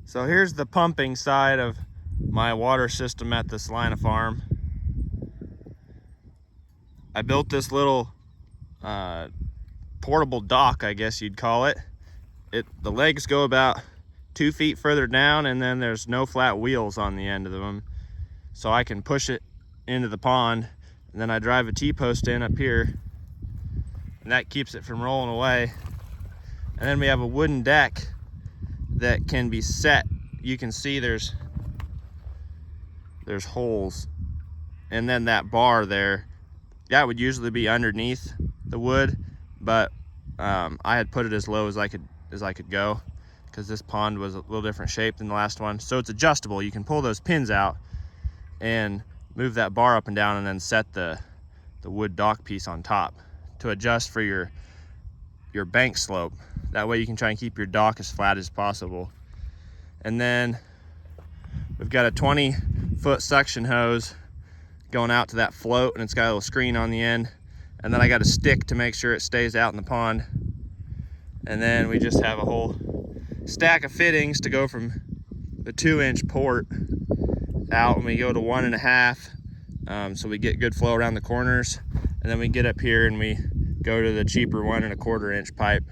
So here's the pumping side of my water system at the Salina farm. I built this little portable dock, I guess you'd call it. The legs go about 2 feet further down, and then there's no flat wheels on the end of them. So I can push it into the pond, and then I drive a T-post in up here, and that keeps it from rolling away. And then we have a wooden deck that can be set. You can see there's holes, and then that bar there, that would usually be underneath the wood, but I had put it as low as I could go, because this pond was a little different shape than the last one. So it's adjustable. You can pull those pins out and move that bar up and down, and then set the wood dock piece on top to adjust for your bank slope. That way you can try and keep your dock as flat as possible. And then we've got a 20-foot suction hose going out to that float, and it's got a little screen on the end. And then I got a stick to make sure it stays out in the pond. And then we just have a whole stack of fittings to go from the 2-inch port out, and we go to 1.5, so we get good flow around the corners. And then we get up here and we go to the cheaper 1.25-inch pipe,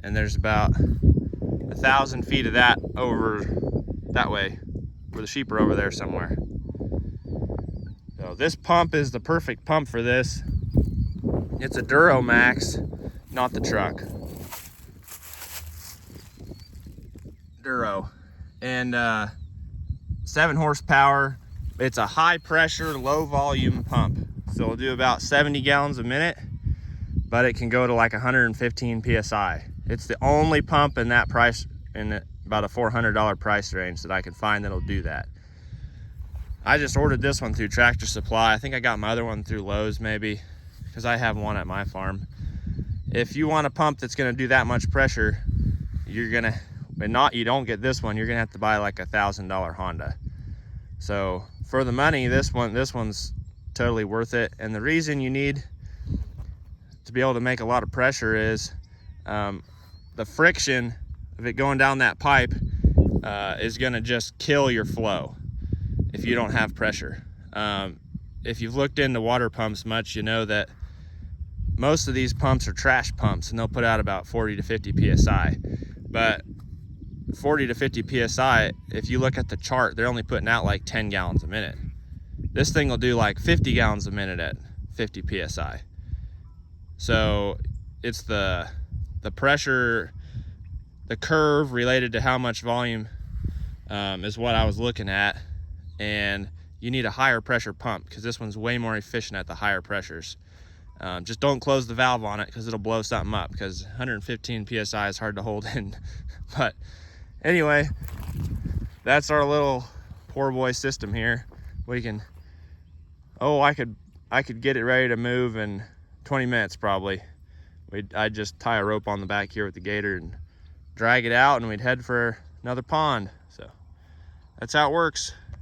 and there's about 1,000 feet of that over that way, where the sheep are over there somewhere. So this pump is the perfect pump for this. It's a Max, not the truck. Duro. And 7 horsepower. It's a high pressure, low volume pump. So it'll do about 70 gallons a minute, but it can go to like 115 PSI. It's the only pump in that price, in about a $400 price range, that I can find that'll do that. I just ordered this one through Tractor Supply. I think I got my other one through Lowe's maybe, because I have one at my farm. If you want a pump that's gonna do that much pressure, you don't get this one, you're gonna have to buy like a $1,000 Honda. So for the money, this one's totally worth it. And the reason you need to be able to make a lot of pressure is the friction of it going down that pipe is gonna just kill your flow if you don't have pressure. If you've looked into water pumps much, you know that most of these pumps are trash pumps, and they'll put out about 40 to 50 PSI. But 40 to 50 PSI, if you look at the chart, they're only putting out like 10 gallons a minute. This thing will do like 50 gallons a minute at 50 PSI. So it's the pressure, the curve related to how much volume is what I was looking at. And you need a higher pressure pump, because this one's way more efficient at the higher pressures. Just don't close the valve on it, because it'll blow something up, because 115 PSI is hard to hold in. But anyway, that's our little poor boy system here. We can, I could get it ready to move in 20 minutes probably. I'd just tie a rope on the back here with the gator and drag it out, and we'd head for another pond. So that's how it works.